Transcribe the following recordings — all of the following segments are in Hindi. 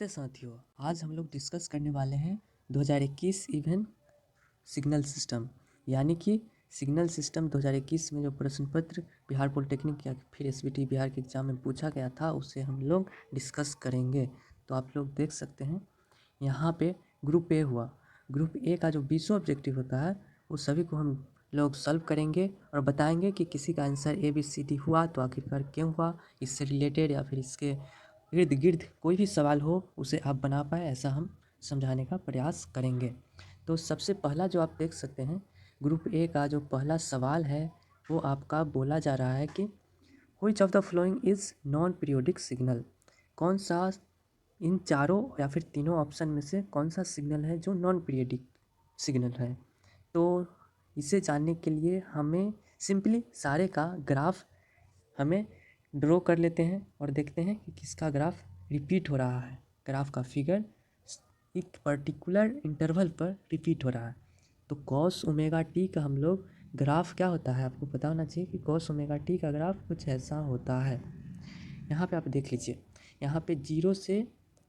नमस्ते साथियों, आज हम लोग डिस्कस करने वाले हैं 2021 इवन सिग्नल सिस्टम, यानी कि सिग्नल सिस्टम 2021 में जो प्रश्न पत्र बिहार पॉलिटेक्निक या फिर एसबीटी बिहार के एग्ज़ाम में पूछा गया था उसे हम लोग डिस्कस करेंगे। तो आप लोग देख सकते हैं यहाँ पे ग्रुप ए हुआ। ग्रुप ए का जो 20 ऑब्जेक्टिव होता है वो सभी को हम लोग सॉल्व करेंगे और बताएंगे कि किसी का आंसर ABCD हुआ तो आखिरकार क्यों हुआ, इससे रिलेटेड या फिर इसके इर्द गिर्द कोई भी सवाल हो उसे आप बना पाए, ऐसा हम समझाने का प्रयास करेंगे। तो सबसे पहला जो आप देख सकते हैं ग्रुप ए का जो पहला सवाल है वो आपका बोला जा रहा है कि which of the following is non periodic signal. कौन सा इन चारों या फिर तीनों ऑप्शन में से कौन सा सिग्नल है जो नॉन पीरियोडिक सिग्नल है। तो इसे जानने के लिए हमें सिंपली सारे का ग्राफ हमें ड्रॉ कर लेते हैं और देखते हैं कि किसका ग्राफ रिपीट हो रहा है। ग्राफ का फिगर एक पर्टिकुलर इंटरवल पर रिपीट हो रहा है। तो कॉस ओमेगा टी का हम लोग ग्राफ क्या होता है आपको पता होना चाहिए कि कॉस ओमेगा टी का ग्राफ कुछ ऐसा होता है। यहाँ पे आप देख लीजिए, यहाँ पे 0 से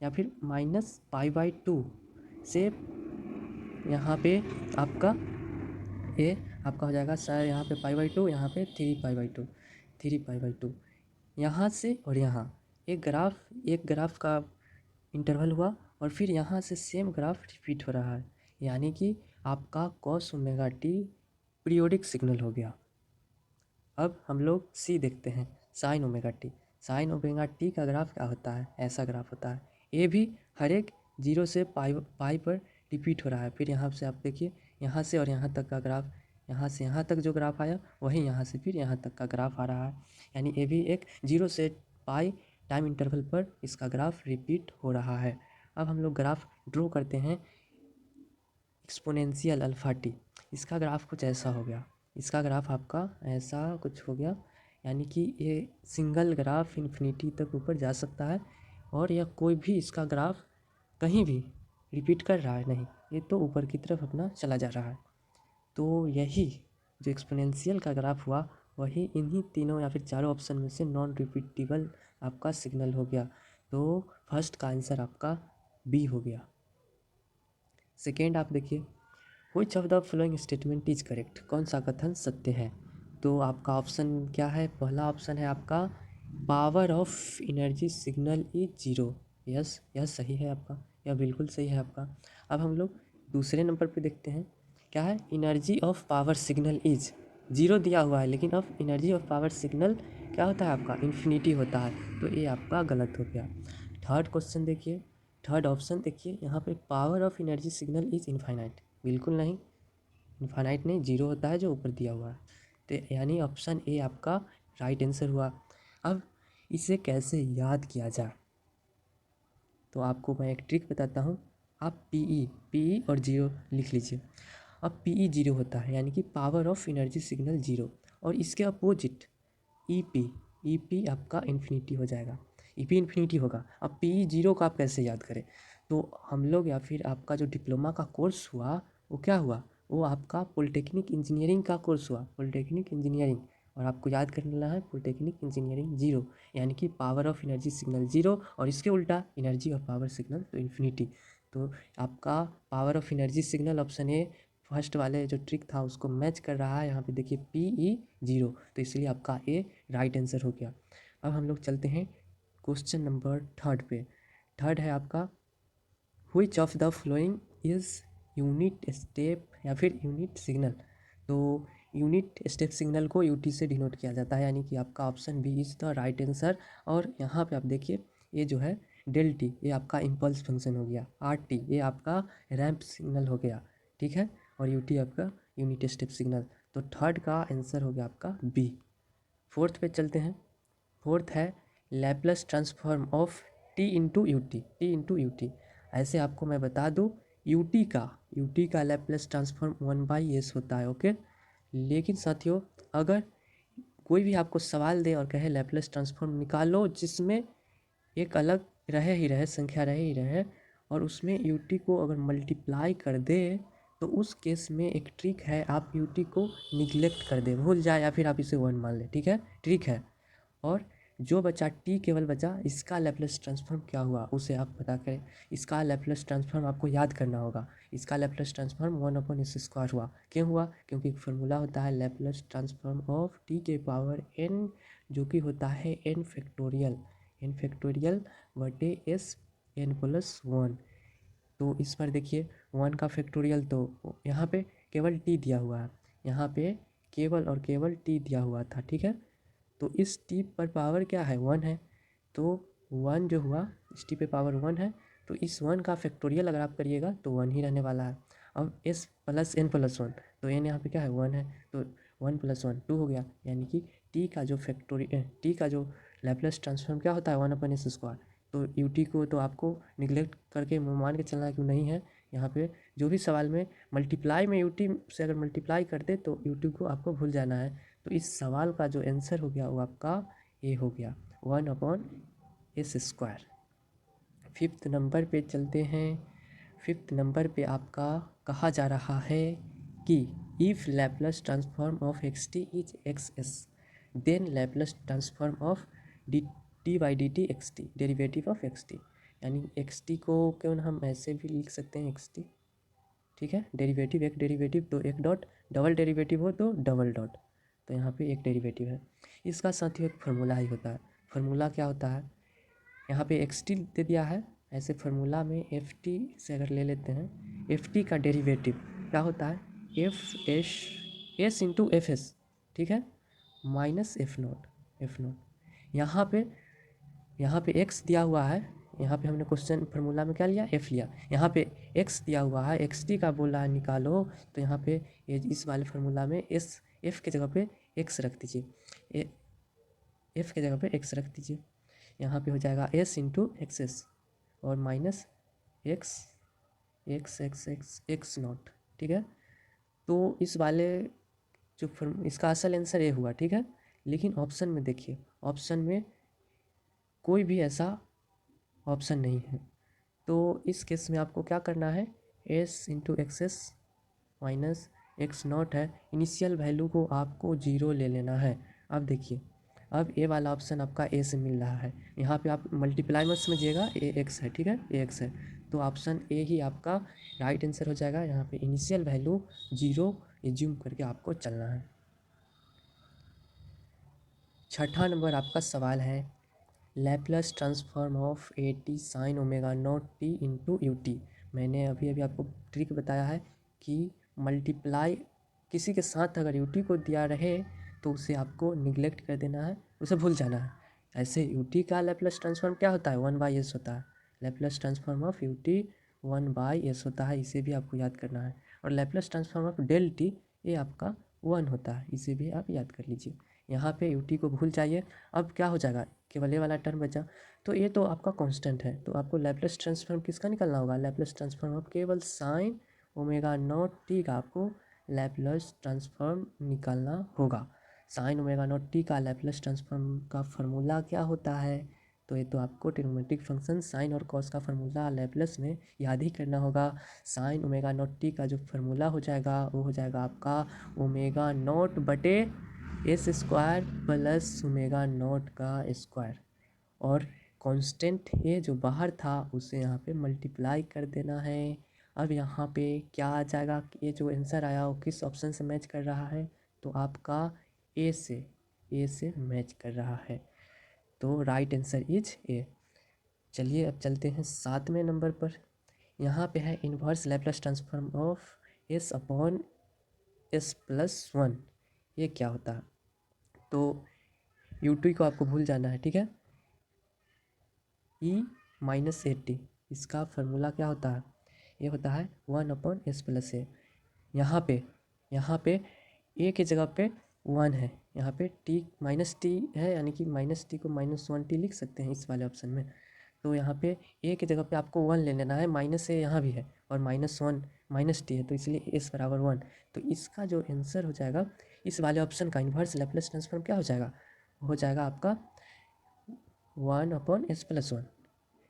या फिर -π/2 से यहाँ पे आपका ये आपका हो जाएगा सर, यहाँ पे π/2, यहाँ पे 3π/2, 3π/2 यहाँ से और यहाँ एक ग्राफ का इंटरवल हुआ और फिर यहाँ से सेम ग्राफ रिपीट हो रहा है, यानी कि आपका cos omega T periodic signal हो गया। अब हम लोग सी देखते हैं, sine omega T. Sine omega T का ग्राफ क्या होता है, ऐसा ग्राफ होता है। ये भी हर एक 0 से पाई पर रिपीट हो रहा है। फिर यहाँ से आप देखिए, यहाँ से और यहाँ तक का ग्राफ, यहाँ से यहाँ तक जो ग्राफ आया वही यहाँ से फिर यहाँ तक का ग्राफ आ रहा है, यानी ये भी एक 0 से पाई टाइम इंटरवल पर इसका ग्राफ रिपीट हो रहा है। अब हम लोग ग्राफ ड्रॉ करते हैं एक्सपोनेंशियल अल्फा टी। इसका ग्राफ कुछ ऐसा हो गया, इसका ग्राफ आपका ऐसा कुछ हो गया, यानी कि ये सिंगल ग्राफ इन्फिनिटी तक ऊपर जा सकता है और यह कोई भी इसका ग्राफ कहीं भी रिपीट कर रहा है नहीं, ये तो ऊपर की तरफ अपना चला जा रहा है। तो यही जो एक्सपोनेंशियल का ग्राफ हुआ वही इन्हीं तीनों या फिर चारों ऑप्शन में से नॉन रिपीटेबल आपका सिग्नल हो गया। तो फर्स्ट का आंसर आपका बी हो गया। सेकेंड आप देखिए, which of the following statement is correct. कौन सा कथन सत्य है। तो आपका ऑप्शन क्या है, पहला ऑप्शन है आपका power of energy signal is 0। Yes, यह सही है आपका, यह बिल्कुल सही है आपका। अब हम लोग दूसरे नंबर पे देखते हैं, क्या है, energy of power signal is 0 दिया हुआ है, लेकिन अब एनर्जी ऑफ पावर सिग्नल क्या होता है आपका, इन्फिनिटी होता है, तो ये आपका गलत हो गया। थर्ड क्वेश्चन देखिए, थर्ड ऑप्शन देखिए, यहाँ पे power of energy signal is infinite. बिल्कुल नहीं, इनफाइनाइट नहीं, 0 होता है जो ऊपर दिया हुआ है, तो यानी ऑप्शन ए आपका राइट आंसर हुआ। अब इसे कैसे याद किया जाए, तो आपको मैं एक ट्रिक बताता हूँ। आप पीई और 0 लिख लीजिए। अब पीई 0 होता है, यानी कि पावर ऑफ एनर्जी सिग्नल 0, और इसके अपोजिट ईपी आपका इन्फिनिटी हो जाएगा, ईपी इन्फिनिटी होगा। अब पीई 0 का आप कैसे याद करें, तो हम लोग या फिर आपका जो डिप्लोमा का कोर्स हुआ वो क्या हुआ, वो आपका पॉलिटेक्निक इंजीनियरिंग का कोर्स हुआ, पॉलिटेक्निक इंजीनियरिंग, और आपको याद करना है पॉलिटेक्निक इंजीनियरिंग 0, यानी कि पावर ऑफ एनर्जी सिग्नल 0 और इसके उल्टा एनर्जी ऑफ पावर सिग्नल तो इन्फिनिटी। तो आपका power of energy signal option A first वाले जो ट्रिक था उसको मैच कर रहा है। यहाँ पे देखिए पीई 0, तो इसलिए आपका ए राइट आंसर हो गया। अब हम लोग चलते हैं क्वेश्चन नंबर थर्ड पे। थर्ड है आपका, which of the following is unit step या फिर यूनिट सिग्नल। तो यूनिट स्टेप सिग्नल को यूटी से डिनोट किया जाता है, यानी कि आपका option B is the right answer. और यहाँ पे आप देखिए, ये जो है डेल टी ये आपका इम्पल्स फंक्शन हो गया, आर टी ये आपका रैंप सिग्नल हो गया, ठीक है, और यूटी आपका यूनिट स्टेप सिग्नल। तो थर्ड का आंसर हो गया आपका बी। फोर्थ पे चलते हैं। फोर्थ है Laplace transform of T into U T. ऐसे आपको मैं बता दूँ, यूटी का लैप्लस ट्रांसफॉर्म 1/s होता है, ओके। लेकिन साथियों, अगर कोई भी आपको सवाल दे और कहे लैप्लस ट्रांसफॉर्म निकालो जिसमें एक अलग संख्या रहे ही रहे, और उसमें यूटी को अगर मल्टीप्लाई कर दे, तो उस केस में एक ट्रिक है, आप यूटी को निगलेक्ट कर दे, भूल जाए, या फिर आप इसे 1 मान ले, ठीक है, ट्रिक है। और जो बचा टी केवल बचा, इसका लैप्लस ट्रांसफॉर्म क्या हुआ उसे आप पता करें। इसका लैप्लस ट्रांसफॉर्म आपको याद करना होगा। इसका लैप्लस ट्रांसफॉर्म 1/s² हुआ। क्यों हुआ? क्योंकि एक फार्मूला होता है लैप्लस ट्रांसफॉर्म ऑफ टी के पावर n, जो कि होता है n फैक्टोरियल बटे एस n+1। तो इस पर देखिए 1 का फैक्टोरियल, तो यहाँ पे केवल टी दिया हुआ है, यहाँ पे केवल और केवल टी दिया हुआ था, ठीक है। तो इस टी पर पावर क्या है? 1 है। तो 1 जो हुआ, इस टी पे पावर 1 है, तो इस 1 का फैक्टोरियल अगर आप करिएगा तो 1 ही रहने वाला है। अब s प्लस n+1, तो n यहाँ पे क्या है? 1 है, तो 1 + 1 2 हो गया। यानी कि टी का जो लैप्लस ट्रांसफॉर्म क्या होता है? 1/s²। तो यू टी को तो आपको निगलेक्ट करके मान के चलना क्यों नहीं है। यहाँ पे जो भी सवाल में मल्टीप्लाई में यू टी से अगर मल्टीप्लाई कर दे तो यू टी को आपको भूल जाना है। तो इस सवाल का जो आंसर हो गया वो आपका ए हो गया, 1/s²। फिफ्थ नंबर पे चलते हैं। फिफ्थ नंबर पे आपका कहा जा रहा है कि if Laplace transform of X T is X S, then Laplace transform of डी/dt X T, derivative of X T. यानी एक्स टी को क्यों हम ऐसे भी लिख सकते हैं एक्स टी, ठीक है। डेरिवेटिव, एक डेरिवेटिव तो एक डॉट, डबल डेरिवेटिव हो तो डबल डॉट। तो यहाँ पे एक डेरिवेटिव है, इसका साथ ही एक फार्मूला ही होता है। फार्मूला क्या होता है? यहाँ पे एक्स टी दे दिया है, ऐसे फार्मूला में एफ टी से अगर ले लेते हैं, एफ टी का डेरिवेटिव क्या होता है? एस इंटू एफ एस, ठीक है, माइनस एफ नोट। यहाँ पे एक्स दिया हुआ है, यहाँ पे हमने क्वेश्चन फार्मूला में क्या लिया? एफ लिया। यहाँ पे एक्स दिया हुआ है, एक्स टी का बोला है निकालो, तो यहाँ पे इस वाले फार्मूला में एफ के जगह पे एक्स रख दीजिए, एफ के जगह पे एक्स रख दीजिए। यहाँ पे हो जाएगा s/x(s) और माइनस एक्स नॉट, ठीक है। तो इस वाले जो इसका असल आंसर ये हुआ, ठीक है। लेकिन ऑप्शन में देखिए, ऑप्शन में कोई भी ऐसा ऑप्शन नहीं है। तो इस केस में आपको क्या करना है? s/x(s) माइनस x0 है, इनिशियल वैल्यू को आपको 0 ले लेना है। अब देखिए, अब ए वाला ऑप्शन आपका ए से मिल रहा है, यहाँ पे आप मल्टीप्लाई मत समझिएगा, ए एक्स है, ठीक है, ए एक्स है। तो ऑप्शन ए ही आपका राइट आंसर हो जाएगा। यहाँ पे इनिशियल वैल्यू 0 एज्यूम करके आपको चलना है। छठा नंबर आपका सवाल है, Laplace transform of A T sine omega naught T into U T. मैंने अभी अभी आपको ट्रिक बताया है कि मल्टीप्लाई किसी के साथ अगर यू टी को दिया रहे तो उसे आपको निगलेक्ट कर देना है, उसे भूल जाना है। ऐसे यू टी का लैप्लस ट्रांसफॉर्म क्या होता है? 1/s होता है। Laplace transform of U T 1/s होता है, इसे भी आपको याद करना है। और Laplace transform of del t, ये आपका 1 होता है, इसे भी आप याद कर लीजिए। यहाँ पे यू टी को भूल जाइए। अब क्या हो जाएगा? केवल ये वाला टर्म बचा, तो ये तो आपका कांस्टेंट है, तो आपको लैप्लस ट्रांसफॉर्म किसका निकालना होगा? लैप्लस ट्रांसफॉर्म ऑफ केवल साइन ओमेगा नॉट टी का आपको लैप्लस ट्रांसफॉर्म निकालना होगा। साइन ओमेगा नॉट टी का लैप्लस ट्रांसफॉर्म का फार्मूला क्या होता है? तो ये तो आपको ट्रिग्नोमेट्रिक फंक्शन साइन और कॉस का फार्मूला लैप्लस में याद ही करना होगा। साइन ओमेगा नॉट टी का जो फार्मूला हो जाएगा वो हो जाएगा आपका ओमेगा नॉट बटे s² प्लस ओमेगा नॉट का स्क्वायर, और कांस्टेंट ये जो बाहर था उसे यहाँ पे मल्टीप्लाई कर देना है। अब यहाँ पे क्या आ जाएगा? ये जो आंसर आया वो किस ऑप्शन से मैच कर रहा है? तो आपका ए से मैच कर रहा है, तो राइट आंसर इज ए। चलिए अब चलते हैं 7वें नंबर पर। यहाँ पे है inverse Laplace transform of s/s+1। ये क्या होता है? तो यू टी को आपको भूल जाना है, ठीक है। e-80, इसका फार्मूला क्या होता है? ये होता है 1/s+a। यहाँ पे a की जगह पे 1 है, यहाँ पे t है, यानी कि -t को -1t लिख सकते हैं इस वाले ऑप्शन में। तो यहाँ पे a की जगह पे आपको 1 ले लेना है, -a यहाँ भी है और -1 -t है, तो इसलिए s बराबर 1। तो इसका जो आंसर हो जाएगा इस वाले ऑप्शन का इन्वर्स लैप्लस ट्रांसफॉर्म क्या हो जाएगा? हो जाएगा आपका 1/s+1।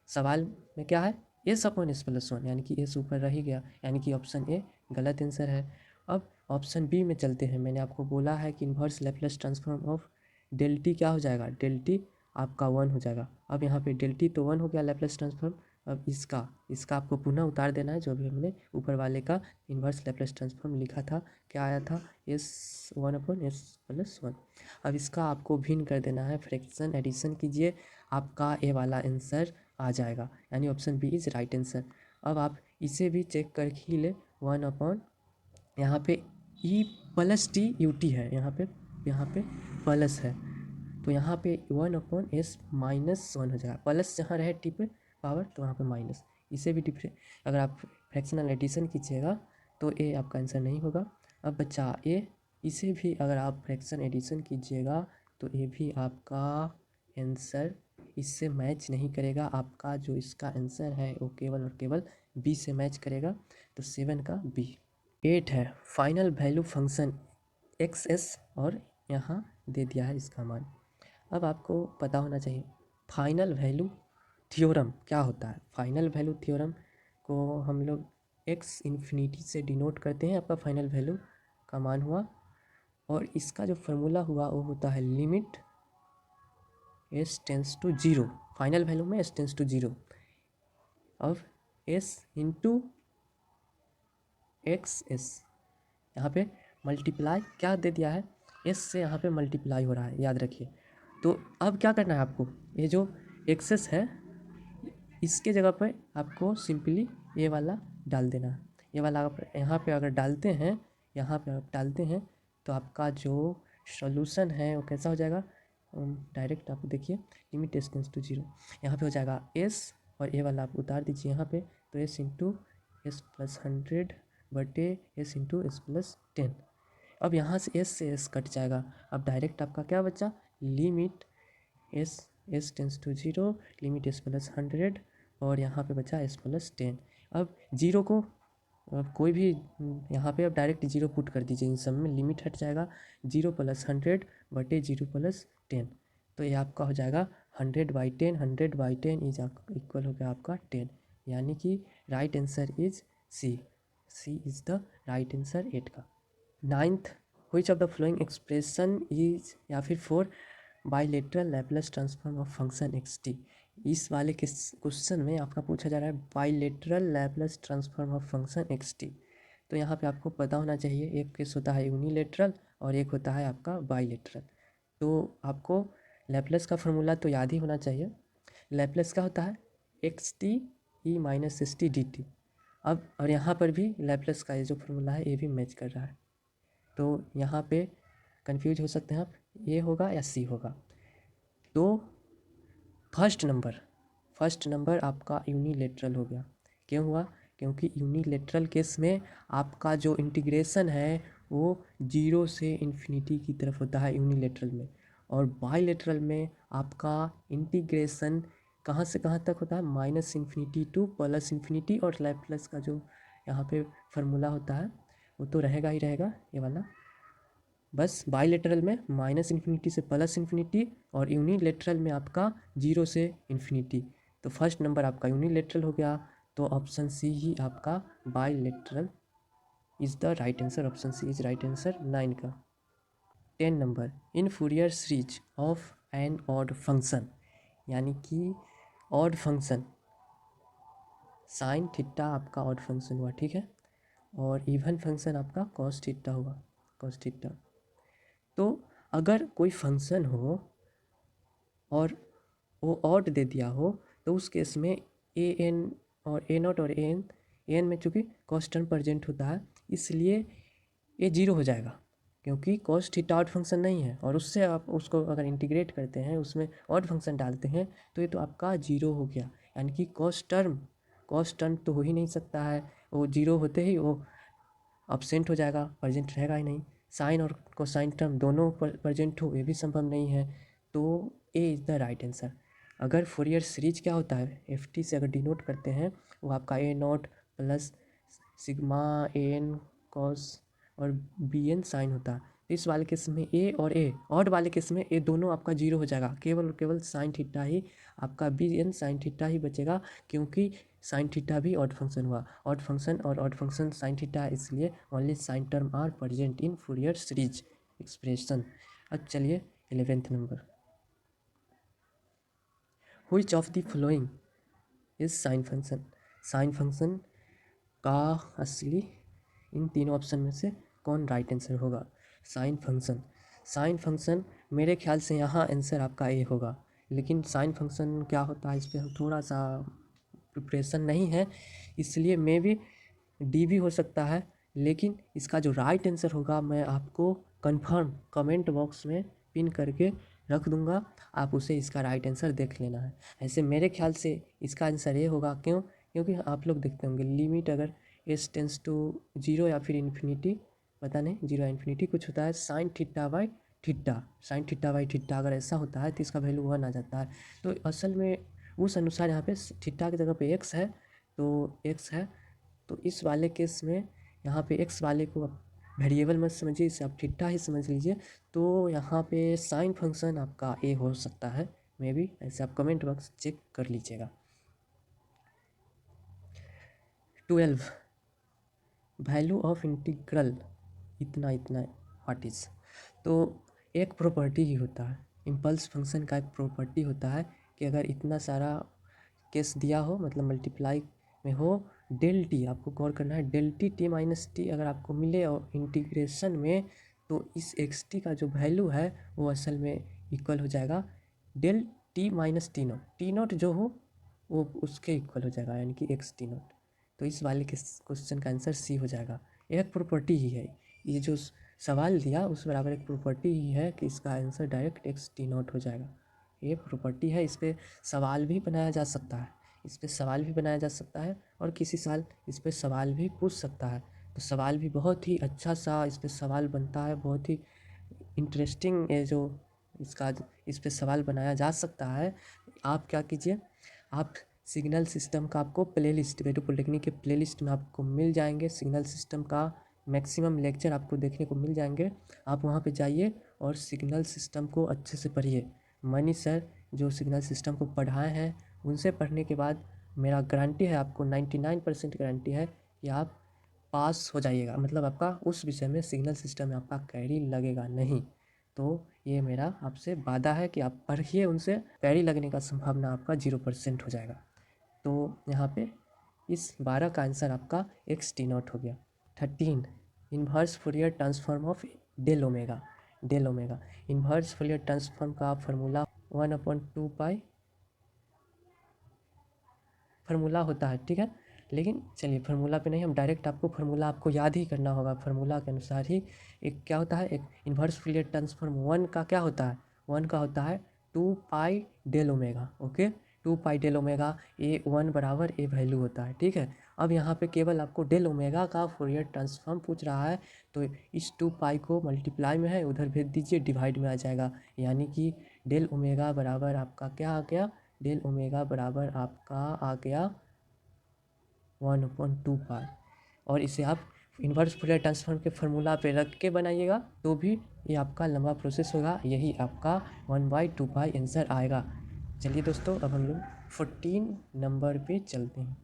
सवाल में क्या है? s/s+1, यानी कि s ऊपर रह ही गया, यानी कि ऑप्शन ए गलत आंसर है। अब ऑप्शन बी में चलते हैं। मैंने आपको बोला है कि inverse Laplace transform of del t क्या हो जाएगा? डेल टी आपका 1 हो जाएगा। अब यहाँ पे del t तो 1 हो गया लैप्लस ट्रांसफॉर्म। अब इसका आपको पुनः उतार देना है, जो भी हमने ऊपर वाले का इन्वर्स लैप्लस ट्रांसफॉर्म लिखा था, क्या आया था, s1/s+1। अब इसका आपको भिन्न कर देना है, फ्रैक्शन एडिशन कीजिए, आपका ए वाला आंसर आ जाएगा, यानी option B is right answer. अब आप इसे भी चेक कर ही ले, 1/, यहाँ पे e plus T U T है, यहाँ पे प्लस है, तो यहाँ पे 1/s-1 हो जाएगा। प्लस जहाँ रहे टी पे पावर तो वहाँ पे माइनस। इसे भी डिफरेंट अगर आप फ्रैक्शनल एडिशन कीजिएगा तो ए आपका आंसर नहीं होगा। अब बचा ए, इसे भी अगर आप फ्रैक्शन एडिशन कीजिएगा तो ये भी आपका आंसर इससे मैच नहीं करेगा। आपका जो इसका आंसर है वो केवल और केवल बी से मैच करेगा, तो 7 का बी। 8 है final value function x S, और यहाँ दे दिया है इसका मान। अब आपको पता होना चाहिए फाइनल वैल्यू थ्योरम क्या होता है। फाइनल वैल्यू थ्योरम को हम लोग एक्स इन्फिनिटी से डिनोट करते हैं, आपका फाइनल वैल्यू का मान हुआ, और इसका जो फार्मूला हुआ वो होता है limit s tends to zero. Final value में एस टेंस टू जीरो, अब एस इंटू एक्स एस, यहाँ पे मल्टीप्लाई क्या दे दिया है, एस से यहाँ पे मल्टीप्लाई हो रहा है, याद रखिए। तो अब क्या करना है आपको, ये जो एक्सेस है इसके जगह पर आपको सिंपली ये वाला डाल देना है। ये वाला आप यहाँ पे अगर डालते हैं, यहाँ पे आप डालते हैं तो आपका जो सॉल्यूशन है वो कैसा हो जाएगा, डायरेक्ट आप देखिए limit s tends to zero, यहाँ पे हो जाएगा एस, और ये वाला आप उतार दीजिए यहाँ पे, तो एस इंटू s+100 बटे एस इंटू s+10। अब यहाँ से एस कट जाएगा, अब डायरेक्ट आपका क्या बचा, limit s tends to zero, limit s+100, और यहाँ पे बचा s+10। अब जीरो को कोई भी यहाँ पे अब डायरेक्ट जीरो पुट कर दीजिए, इन सब में लिमिट हट जाएगा, 0+100 बटे 0+10, तो ये आपका हो जाएगा 100/10। 100/10 इज इक्वल हो गया आपका 10, यानी कि right answer is C is the right answer 8 का। 9th, which of the following expression is, या फिर 4 bilateral Laplace transform of function x t. इस वाले क्वेश्चन में आपका पूछा जा रहा है bilateral Laplace transform of function x t. तो यहाँ पे आपको पता होना चाहिए, एक केस होता है यूनिलेटरल और एक होता है आपका बाइलेटरल। तो आपको लैप्लस का फॉर्मूला तो याद ही होना चाहिए। लैप्लस का होता है x T E minus S T D T. अब और यहाँ पर भी लैप्लस का ये जो फॉर्मूला है ये भी मैच कर रहा है, तो यहाँ पे कंफ्यूज हो सकते हैं आप, ए होगा या सी होगा। तो फर्स्ट नंबर आपका यूनिलेटरल हो गया। क्यों हुआ, क्योंकि यूनिलेटरल केस में आपका जो इंटीग्रेशन है वो 0 से इन्फिनिटी की तरफ होता है यूनिलेटरल में, और बाइलेटरल में आपका इंटीग्रेशन कहाँ से कहाँ तक होता है, -∞ टू +∞। और लैप्लस का जो यहाँ पे फार्मूला होता है वो तो रहेगा ही रहेगा, ये वाला। बस बाइलेटरल में -∞ से +∞, और यूनिलेटरल में आपका 0 से इन्फिनिटी। तो फर्स्ट नंबर आपका यूनिलेटरल हो गया, तो ऑप्शन सी ही आपका bilateral is the right answer. Option C is right answer 9 का। 10 number, in Fourier series of an odd function, यानी कि ऑड फंक्शन साइन थीटा आपका ऑड फंक्शन हुआ, ठीक है, और इवन फंक्शन आपका कॉस थीटा हुआ, कॉस थीटा। तो अगर कोई फंक्शन हो और वो ऑड दे दिया हो तो उस केस में ए एन और ए नॉट और ए एन में चूँकि कॉस टर्म प्रेजेंट होता है, इसलिए ये जीरो हो जाएगा, क्योंकि कॉस थीटा ऑड फंक्शन नहीं है, और उससे आप उसको अगर इंटीग्रेट करते हैं, उसमें ऑड फंक्शन डालते हैं, तो ये तो आपका जीरो हो गया, यानी कि कॉस टर्म तो हो ही नहीं सकता है, वो जीरो होते ही वो अब्सेंट हो जाएगा, प्रेजेंट रहेगा ही नहीं। साइन और कोसाइन टर्म दोनों प्रेजेंट हो ये भी संभव नहीं है, तो A is the right answer. अगर फोरियर सीरीज क्या होता है, एफ टी से अगर डिनोट करते हैं, वो आपका A not plus sigma A N cos और बी एन साइन होता है। इस वाले केस में ए और ए, ऑड वाले केस में ए दोनों आपका जीरो हो जाएगा, केवल और केवल साइन थीटा ही आपका बी एन साइन थीटा ही बचेगा, क्योंकि साइन थीटा भी ऑड फंक्शन हुआ, ऑड फंक्शन और ऑड फंक्शन साइन थीटा, इसलिए only sine term are present in Fourier series expression. अब चलिए 11th number, which of the following is sine function. Sine function का असली इन तीनों ऑप्शन में से कौन राइट आंसर होगा। साइन फंक्शन, साइन फंक्शन मेरे ख्याल से यहाँ आंसर आपका ए होगा, लेकिन साइन फंक्शन क्या होता है इस पर हम थोड़ा सा प्रिपरेशन नहीं है, इसलिए मे भी डी भी हो सकता है, लेकिन इसका जो राइट आंसर होगा मैं आपको कंफर्म कमेंट बॉक्स में पिन करके रख दूंगा, आप उसे इसका राइट आंसर देख लेना है। ऐसे मेरे ख्याल से इसका आंसर ये होगा, क्यों, क्योंकि आप लोग देखते होंगे लिमिट अगर एस टेंस टू जीरो या फिर इन्फिनिटी, पता नहीं जीरो या इन्फिनिटी कुछ होता है, sine theta by theta, sine theta by theta अगर ऐसा होता है तो इसका वैल्यू 1 आ जाता है। तो असल में उस अनुसार यहाँ पे थीटा की जगह पे एक्स है, तो एक्स है, तो इस वाले केस में यहाँ पे एक्स वाले को आप वेरिएबल मत समझिए, इसे आप थीटा ही समझ लीजिए। तो यहाँ पे साइन फंक्शन आपका ए हो सकता है मे बी, ऐसे आप कमेंट बॉक्स चेक कर लीजिएगा। 12 वैल्यू ऑफ इंटीग्रल इतना इतना व्हाट इज़। तो एक प्रॉपर्टी ही होता है, इम्पल्स फंक्शन का एक प्रॉपर्टी होता है कि अगर इतना सारा केस दिया हो, मतलब मल्टीप्लाई में हो, डेल टी आपको गौर करना है, del t t minus t अगर आपको मिले और इंटीग्रेशन में, तो इस एक्स टी का जो वैल्यू है वो असल में इक्वल हो जाएगा del t minus t naught जो हो वो उसके इक्वल हो जाएगा, यानी कि एक्स टी नोट। तो इस वाले के क्वेश्चन का आंसर सी हो जाएगा। एक प्रॉपर्टी ही है ये, जो सवाल दिया उस बराबर एक प्रॉपर्टी ही है कि इसका answer direct x T note हो जाएगा। ये प्रॉपर्टी है, इस पर सवाल भी बनाया जा सकता है, इस पर सवाल भी बनाया जा सकता है, और किसी साल इस पर सवाल भी पूछ सकता है। तो सवाल भी बहुत ही अच्छा सा इस पर सवाल बनता है, बहुत ही इंटरेस्टिंग है जो इसका इस पर सवाल बनाया जा सकता है। आप क्या कीजिए, आप सिग्नल सिस्टम का आपको प्लेलिस्ट वेटू पॉलिटेक्निक के प्लेलिस्ट में आपको मिल जाएंगे, सिग्नल सिस्टम का मैक्सिमम लेक्चर आपको देखने को मिल जाएंगे। आप वहाँ पे जाइए और सिग्नल सिस्टम को अच्छे से पढ़िए। मनी सर जो सिग्नल सिस्टम को पढ़ाए हैं उनसे पढ़ने के बाद मेरा गारंटी है, आपको 99% गारंटी है कि आप पास हो जाइएगा, मतलब आपका उस विषय में सिग्नल सिस्टम में आपका कैरी लगेगा नहीं। तो ये मेरा आपसे वादा है कि आप पढ़िए उनसे, कैरी लगने का संभावना आपका 0% हो जाएगा। तो यहाँ पे इस 12 का आंसर आपका एक्स टी नॉट हो गया। 13 inverse Fourier transform of del omega. Del omega inverse Fourier transform का फार्मूला 1/2 पाई फार्मूला होता है, ठीक है। लेकिन चलिए फार्मूला पे नहीं, हम डायरेक्ट आपको फार्मूला आपको याद ही करना होगा, फार्मूला के अनुसार ही एक क्या होता है, एक इन्वर्स फूरियर ट्रांसफॉर्म वन का क्या होता है, वन का होता है 2 pi del omega. Okay, 2 pi del omega, A one बराबर ए वैल्यू होता है, ठीक है। अब यहाँ पे केवल आपको डेल ओमेगा का फूरियर ट्रांसफॉर्म पूछ रहा है, तो इस 2 पाई को मल्टीप्लाई में है उधर भेज दीजिए, डिवाइड में आ जाएगा, यानी कि डेल ओमेगा बराबर आपका क्या आ गया, डेल ओमेगा बराबर आपका आ गया 1/2 पाई। और इसे आप इन्वर्स फूरियर ट्रांसफॉर्म के फार्मूला पे रख के बनाइएगा तो भी ये आपका लंबा प्रोसेस होगा, यही आपका 1/2 पाई आंसर आएगा। चलिए दोस्तों, अब हम लोग 14 नंबर पे चलते हैं।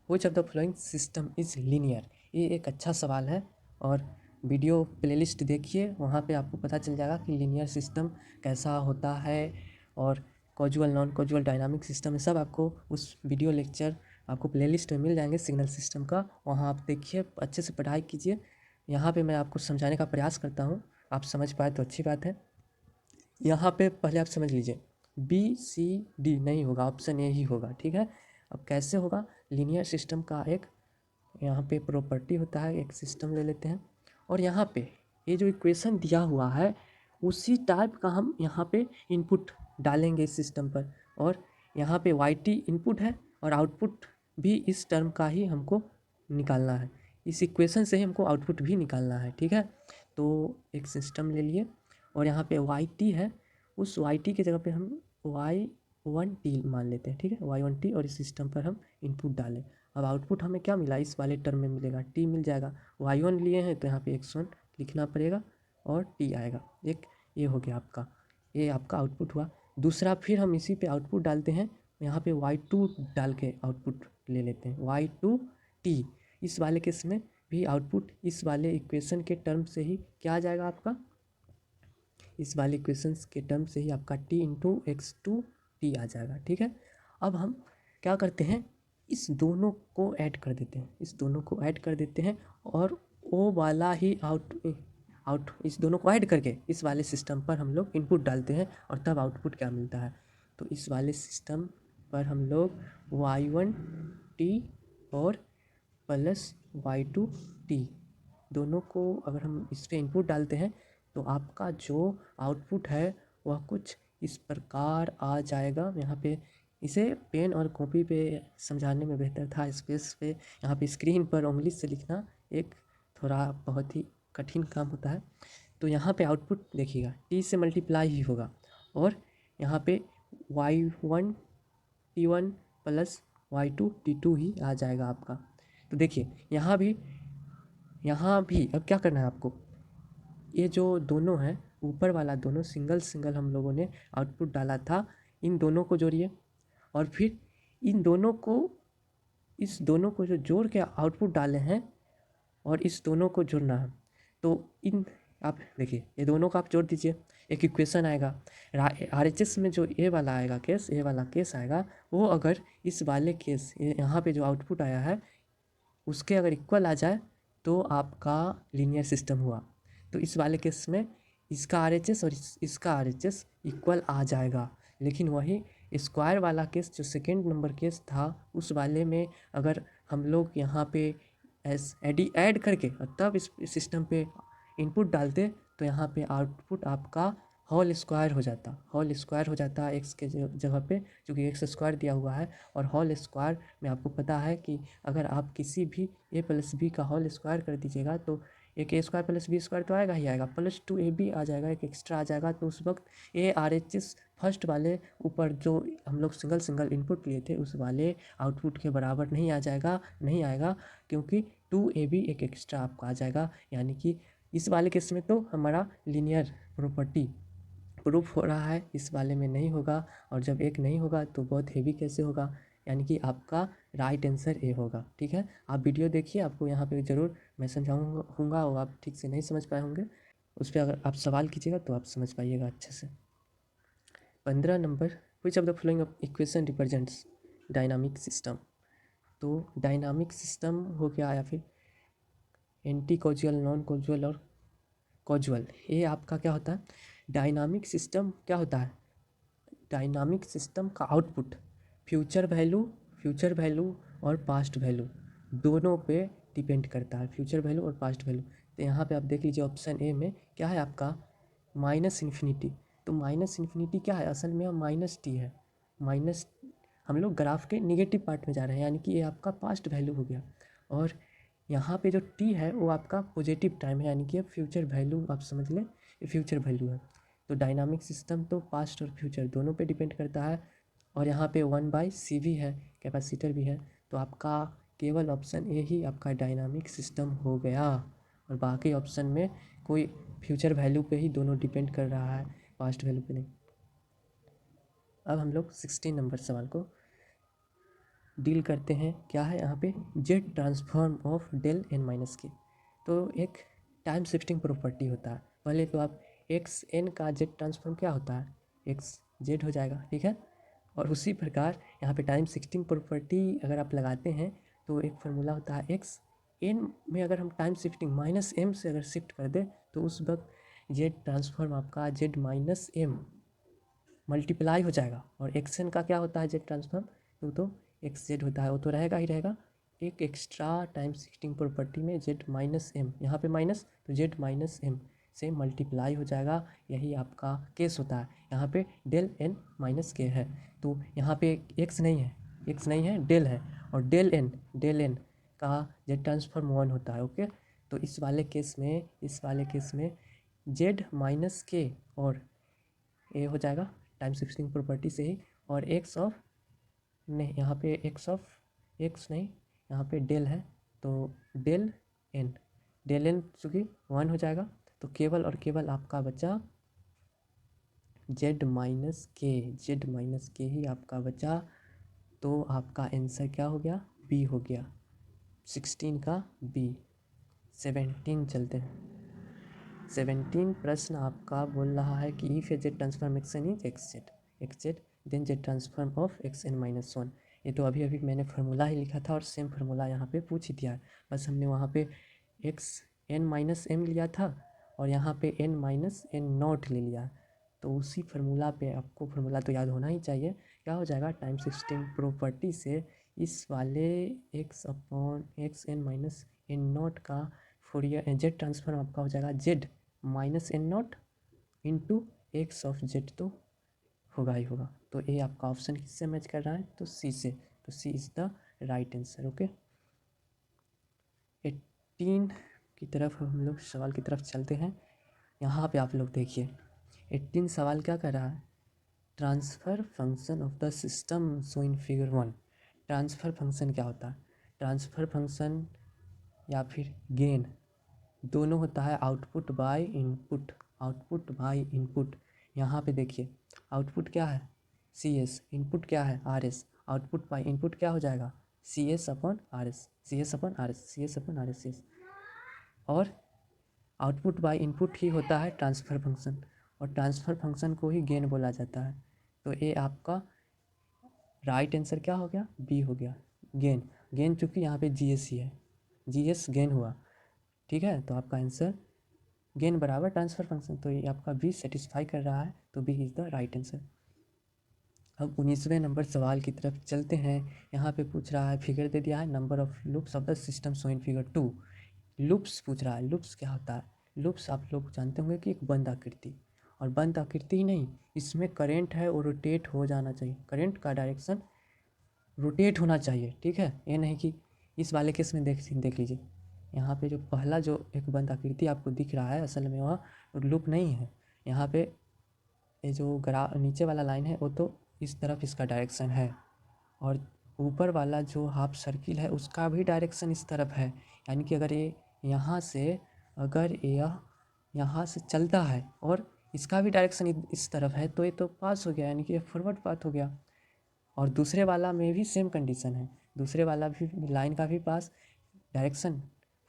Which of the following system is linear. ये एक अच्छा सवाल है, और वीडियो प्लेलिस्ट देखिए, वहाँ पे आपको पता चल जाएगा कि लीनियर सिस्टम कैसा होता है, और casual non casual dynamic system, सब आपको उस वीडियो लेक्चर आपको प्लेलिस्ट में मिल जाएंगे सिग्नल सिस्टम का, वहाँ आप देखिए, अच्छे से पढ़ाई कीजिए। यहाँ पे मैं आपको समझाने का प्रयास करता हूँ, आप समझ पाए तो अच्छी बात है। यहाँ पे पहले आप समझ लीजिए, बी सी डी नहीं होगा, ऑप्शन ए ही होगा, ठीक है। अब कैसे होगा, लीनियर सिस्टम का एक यहाँ पे प्रॉपर्टी होता है, एक सिस्टम ले लेते हैं, और यहाँ पे ये जो इक्वेशन दिया हुआ है उसी टाइप का हम यहाँ पे इनपुट डालेंगे इस सिस्टम पर, और यहाँ पे वाई टी इनपुट है और आउटपुट भी इस टर्म का ही हमको निकालना है, इस इक्वेशन से ही हमको आउटपुट भी निकालना है, ठीक है। तो एक सिस्टम ले लिए, और यहाँ पे वाई टी है, उस वाई टी की जगह पे हम y1t मान लेते हैं, ठीक है, y1t, और इस सिस्टम पर हम इनपुट डालें। अब आउटपुट हमें क्या मिला, इस वाले टर्म में मिलेगा t मिल जाएगा, y1 लिए हैं तो यहाँ पे x1 लिखना पड़ेगा और t आएगा, एक ये हो गया आपका, ये आपका आउटपुट हुआ। दूसरा फिर हम इसी पे आउटपुट डालते हैं, यहाँ पे y2 डाल के आउटपुट ले लेते हैं, y2t। इस वाले केस में भी आउटपुट इस वाले इक्वेशन के टर्म से ही क्या आ जाएगा आपका, इस वाले इक्वेशंस के टर्म से ही आपका t इंटू x2 टी आ जाएगा। ठीक है, अब हम क्या करते हैं, इस दोनों को ऐड कर देते हैं, इस दोनों को ऐड कर देते हैं और वो वाला ही इस दोनों को ऐड करके इस वाले सिस्टम पर हम लोग इनपुट डालते हैं और तब आउटपुट क्या मिलता है। तो इस वाले सिस्टम पर हम लोग y1 t और प्लस y2 t दोनों को अगर हम इस पर इनपुट डालते हैं तो आपका जो आउटपुट है वह कुछ इस प्रकार आ जाएगा। यहाँ पे इसे पेन और कॉपी पे समझाने में बेहतर था, स्पेस पे यहाँ पे स्क्रीन पर उंगली से लिखना एक थोड़ा बहुत ही कठिन काम होता है। तो यहाँ पे आउटपुट देखिएगा टी से मल्टीप्लाई ही होगा और यहाँ पे y1 t1 plus y2 t2 ही आ जाएगा आपका। तो देखिए यहाँ भी अब क्या करना है आपको, ये जो दोनों हैं ऊपर वाला दोनों सिंगल सिंगल हम लोगों ने आउटपुट डाला था, इन दोनों को जोड़िए और फिर इस दोनों को जो जोड़ के आउटपुट डाले हैं और इस दोनों को जोड़ना है। तो इन आप देखिए ये दोनों को आप जोड़ दीजिए, एक इक्वेशन आएगा। RHS में जो ये वाला आएगा केस, ये वाला केस आएगा, वो अगर इस वाले केस यहाँ पे जो आउटपुट आया है उसके अगर इक्वल आ जाए तो आपका लीनियर सिस्टम हुआ। तो इस वाले केस में इसका RHS और इसका RHS इक्वल आ जाएगा। लेकिन वही स्क्वायर वाला केस जो सेकेंड नंबर केस था, उस वाले में अगर हम लोग यहाँ पे ऐड करके और तब इस सिस्टम पे इनपुट डालते तो यहाँ पे आउटपुट आपका होल स्क्वायर हो जाता एक्स के जगह पे, क्योंकि एक्स स्क्वायर दिया हुआ है। और होल स्क्वायर में आपको पता है कि अगर आप किसी भी a प्लस बी का होल स्क्वायर कर दीजिएगा तो एक a square plus b square तो आएगा ही आएगा, प्लस 2ab आ जाएगा, एक एक्स्ट्रा आ जाएगा। तो उस वक्त RHS फर्स्ट वाले ऊपर जो हम लोग सिंगल सिंगल इनपुट लिए थे उस वाले आउटपुट के बराबर नहीं आएगा, क्योंकि 2ab एक एक्स्ट्रा आपका आ जाएगा। यानी कि इस वाले केस में तो हमारा लीनियर प्रॉपर्टी प्रूफ हो रहा है, इस वाले में नहीं होगा। और जब एक नहीं होगा तो बहुत हेवी कैसे होगा, यानी कि आपका राइट आंसर ए होगा। ठीक है, आप वीडियो देखिए, आपको यहाँ पे ज़रूर मैं समझाऊँगा और आप ठीक से नहीं समझ पाए होंगे, उस पर अगर आप सवाल कीजिएगा तो आप समझ पाइएगा अच्छे से। 15 number, which of the following equation represents dynamic system. तो डायनामिक सिस्टम हो गया या फिर एंटी कॉजुअल, नॉन कॉजुअल और कॉजुअल, ये आपका क्या होता है। डायनामिक सिस्टम क्या होता है, डायनामिक सिस्टम का आउटपुट फ्यूचर वैल्यू और पास्ट वैल्यू दोनों पे डिपेंड करता है, फ्यूचर वैल्यू और पास्ट वैल्यू। तो यहाँ पे आप देख लीजिए ऑप्शन ए में क्या है आपका माइनस इन्फिनिटी। तो माइनस इन्फिनिटी क्या है, असल में माइनस टी है, माइनस हम लोग ग्राफ के निगेटिव पार्ट में जा रहे हैं, यानी कि ये आपका पास्ट वैल्यू हो गया। और यहाँ पे जो टी है वो आपका पॉजिटिव टाइम है, यानी कि फ्यूचर वैल्यू आप समझ लें, ये फ्यूचर वैल्यू है। तो डायनामिक सिस्टम तो पास्ट और फ्यूचर दोनों पे डिपेंड करता है। और यहाँ पे 1/c भी है, कैपेसिटर भी है। तो आपका केवल ऑप्शन ए ही आपका डायनामिक सिस्टम हो गया, और बाकी ऑप्शन में कोई फ्यूचर वैल्यू पे ही दोनों डिपेंड कर रहा है, पास्ट वैल्यू पे नहीं। अब हम लोग 16 नंबर सवाल को डील करते हैं। क्या है यहाँ पे, z transform of del n minus k. तो एक टाइम शिफ्टिंग प्रॉपर्टी होता है। पहले तो आप एक्स एन का जेड ट्रांसफॉर्म क्या होता है, एक्स जेड हो जाएगा। ठीक है, और उसी प्रकार यहाँ पे टाइम शिफ्टिंग प्रॉपर्टी अगर आप लगाते हैं तो एक फार्मूला होता है एक्स एन में अगर हम टाइम शिफ्टिंग माइनस एम से अगर शिफ्ट कर दें तो उस वक्त जेड ट्रांसफॉर्म आपका जेड माइनस एम मल्टीप्लाई हो जाएगा। और एक्स एन का क्या होता है जेड ट्रांसफॉर्म, तो एक्स जेड होता है, वो तो रहेगा ही रहेगा। एक एक्स्ट्रा टाइम शिफ्टिंग प्रॉपर्टी में जेड माइनस एम, यहाँ पे माइनस तो जेड माइनस एम से मल्टीप्लाई हो जाएगा, यही आपका केस होता है। यहाँ पे डेल एन माइनस के है, तो यहाँ पे एक्स नहीं है डेल है, और डेल एन का जेड ट्रांसफॉर्म 1 होता है। ओके, तो इस वाले केस में जेड माइनस के और ए हो जाएगा टाइम शिफ्टिंग प्रॉपर्टी से ही, और एक्स ऑफ नहीं, यहाँ पे एक्स नहीं, यहाँ पे डेल है तो डेल एन चूँकि 1 हो जाएगा, तो केवल और केवल आपका बचा जेड माइनस के ही आपका बचा। तो आपका आंसर क्या हो गया, बी हो गया, 16 का बी। 17 चलते हैं। 17 प्रश्न आपका बोल रहा है कि if a z transformation is x z then z transform of x n minus one. ये तो अभी अभी मैंने फार्मूला ही लिखा था और सेम फार्मूला यहाँ पे पूछ ही दिया है, बस हमने वहाँ पे एक्स एन माइनस एम लिया था और यहाँ पे एन माइनस एन नॉट ले लिया। तो उसी फार्मूला पे आपको फार्मूला तो याद होना ही चाहिए। क्या हो जाएगा, टाइम सिस्टम प्रॉपर्टी से इस वाले x upon x n minus n naught का फोरियर जेड ट्रांसफॉर्म आपका हो जाएगा z minus n naught into x of z, तो होगा ही होगा। तो ये आपका ऑप्शन किससे मैच कर रहा है, तो सी से। तो C is the right answer. Okay, 18 की तरफ हम लोग सवाल की तरफ चलते हैं। यहाँ पे आप लोग देखिए 18 सवाल क्या कर रहा है, transfer function of the system so in figure 1। Transfer function क्या होता है, ट्रांसफ़र फंक्शन या फिर गेन दोनों होता है output by input, output by input. यहाँ पे देखिए आउटपुट क्या है सी एस, इनपुट क्या है r s, output by input क्या हो जाएगा c s upon r s, c s upon r s, c s upon r s, और आउटपुट बाय इनपुट ही होता है ट्रांसफ़र फंक्शन, और ट्रांसफ़र फंक्शन को ही गेन बोला जाता है। तो ये आपका राइट आंसर क्या हो गया, बी हो गया, गेन। गेन चूँकि यहाँ पे जी एस ही है, जी एस गेन हुआ, ठीक है। तो आपका आंसर गेन बराबर ट्रांसफ़र फंक्शन, तो ये आपका बी सेटिस्फाई कर रहा है, तो b is the right answer. अब 19वें नंबर सवाल की तरफ चलते हैं। यहाँ पे पूछ रहा है, फिगर दे दिया है, number of loops of the system so in figure 2। Loops पूछ रहा है, लूप्स क्या होता है, लूप्स आप लोग जानते होंगे कि एक बंद आकृति, और बंद आकृति ही नहीं, इसमें करंट है वो रोटेट हो जाना चाहिए, करंट का डायरेक्शन रोटेट होना चाहिए, ठीक है। ये नहीं कि इस वाले केस में देख लीजिए, यहाँ पे जो पहला जो एक बंद आकृति आपको दिख रहा है असल में वह लूप नहीं है। यहाँ पे ये जो नीचे वाला लाइन है वो तो इस तरफ इसका डायरेक्शन है, और ऊपर वाला जो हाफ सर्किल है उसका भी डायरेक्शन इस तरफ है। यानी कि अगर ये यहाँ से अगर यह यहाँ से चलता है और इसका भी डायरेक्शन इस तरफ है, तो ये तो पास हो गया, यानी कि फॉरवर्ड पाथ हो गया। और दूसरे वाला में भी सेम कंडीशन है, दूसरे वाला भी लाइन का भी पास डायरेक्शन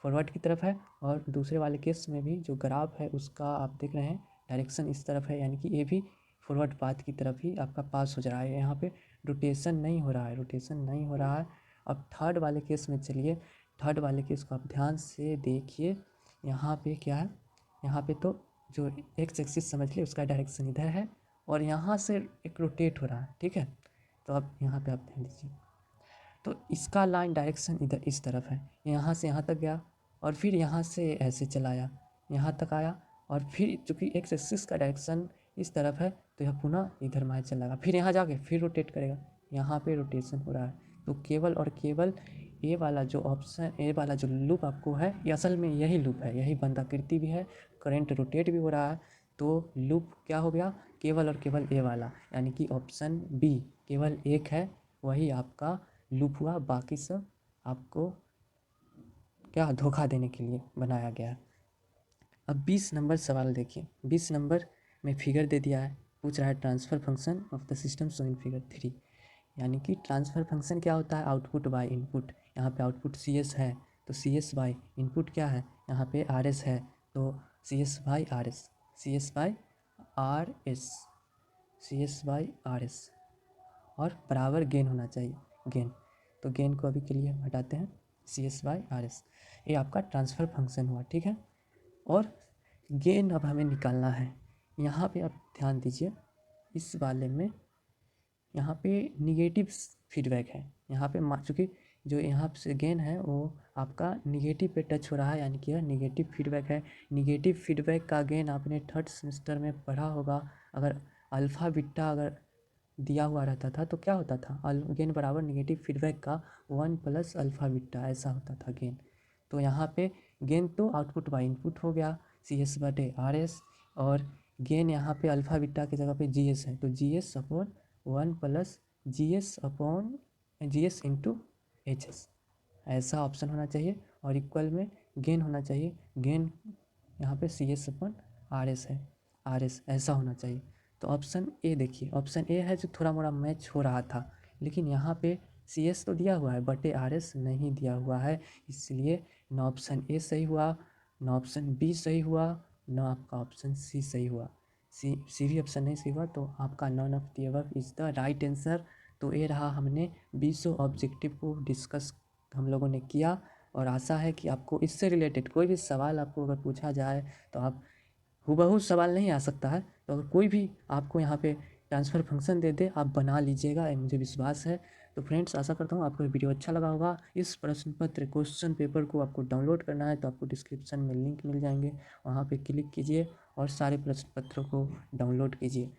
फॉरवर्ड की तरफ है, और दूसरे वाले केस में भी जो ग्राफ है उसका आप देख रहे हैं डायरेक्शन इस तरफ है, यानी कि ये भी फॉरवर्ड पाथ की तरफ ही आपका पास हो जा रहा है। यहाँ पे रोटेशन नहीं हो रहा है, रोटेशन नहीं हो रहा है। अब थर्ड वाले केस में चलिए, थर्ड वाले केस को आप ध्यान से देखिए। यहाँ पे क्या है, यहाँ पे तो जो एक्स एक्सिस समझ लिए उसका डायरेक्शन इधर है, और यहाँ से एक रोटेट हो रहा है, ठीक है। तो अब यहाँ पे आप ध्यान दीजिए, तो इसका लाइन डायरेक्शन इधर इस तरफ है, यहाँ से यहाँ तक गया, और फिर यहाँ से ऐसे चलाया, यहाँ तक आया, और फिर चूँकि एक्स एक्सिस का डायरेक्शन इस तरफ है तो यह पुनः इधर माए चलेगा, फिर यहाँ जाके फिर रोटेट करेगा, यहाँ पे रोटेशन हो रहा है। तो केवल और केवल ये वाला जो ऑप्शन, ये वाला जो लूप आपको है, ये असल में यही लूप है, यही बंद आकृति भी है, करंट रोटेट भी हो रहा है। तो लूप क्या हो गया, केवल और केवल ये वाला, यानी कि ऑप्शन बी केवल एक है, वही आपका लूप हुआ, बाकी सब आपको क्या धोखा देने के लिए बनाया गया है। अब 20 नंबर सवाल देखिए, 20 नंबर में फिगर दे दिया है, पूछ रहा है transfer function of the system so in figure 3। यानी कि ट्रांसफ़र फंक्शन क्या होता है, आउटपुट बाय इनपुट। यहाँ पे आउटपुट सी एस है तो सी एस बाय इनपुट क्या है, यहाँ पे आर एस है तो c s by r s, c s by r s, c s by r s, और बराबर गेन होना चाहिए, गेन। तो गेन को अभी के लिए हम हटाते हैं, c s by r s, ये आपका ट्रांसफ़र फंक्शन हुआ, ठीक है। और गेन अब हमें निकालना है। यहाँ पे आप ध्यान दीजिए, इस वाले में यहाँ पे निगेटिव फीडबैक है, यहाँ पे चूँकि जो यहाँ से गेन है वो आपका निगेटिव पे टच हो रहा है, यानी कि यह निगेटिव फीडबैक है। निगेटिव फीडबैक का गेन आपने थर्ड सेमेस्टर में पढ़ा होगा। अगर अल्फ़ा बीटा अगर दिया हुआ रहता था तो क्या होता था, गेन बराबर निगेटिव फीडबैक का 1 प्लस अल्फ़ा बीटा, ऐसा होता था गेन। तो यहाँ पे गेन तो आउटपुट बाय इनपुट हो गया, सी एस बटे आर एस, और गेन यहाँ पे अल्फ़ा बीटा की जगह पे जी एस है, तो G S upon 1 plus G S upon G S into H S, ऐसा ऑप्शन होना चाहिए। और इक्वल में गेन होना चाहिए, गेन यहाँ पे c s upon r s है, आर एस ऐसा होना चाहिए। तो ऑप्शन ए देखिए, ऑप्शन ए है जो थोड़ा मोड़ा मैच हो रहा था, लेकिन यहाँ पे सी एस तो दिया हुआ है बटे आर एस नहीं दिया हुआ है, इसलिए न ऑप्शन ए सही हुआ, न ऑप्शन बी सही हुआ, न आपका ऑप्शन सी सही हुआ। सी भी ऑप्शन नहीं सही हुआ तो आपका none of the above is the right answer. तो ये रहा, हमने 20 ऑब्जेक्टिव को डिस्कस हम लोगों ने किया। और आशा है कि आपको इससे रिलेटेड कोई भी सवाल आपको अगर पूछा जाए तो आप हूबहू सवाल नहीं आ सकता है, तो अगर कोई भी आपको यहाँ पे ट्रांसफ़र फंक्शन दे दे आप बना लीजिएगा, ये मुझे विश्वास है। तो फ्रेंड्स आशा करता हूँ आपको ये वीडियो अच्छा लगा होगा। इस प्रश्न पत्र क्वेश्चन पेपर को आपको डाउनलोड करना है तो आपको डिस्क्रिप्शन में लिंक मिल जाएंगे, वहाँ पे क्लिक कीजिए और सारे प्रश्न पत्रों को डाउनलोड कीजिए।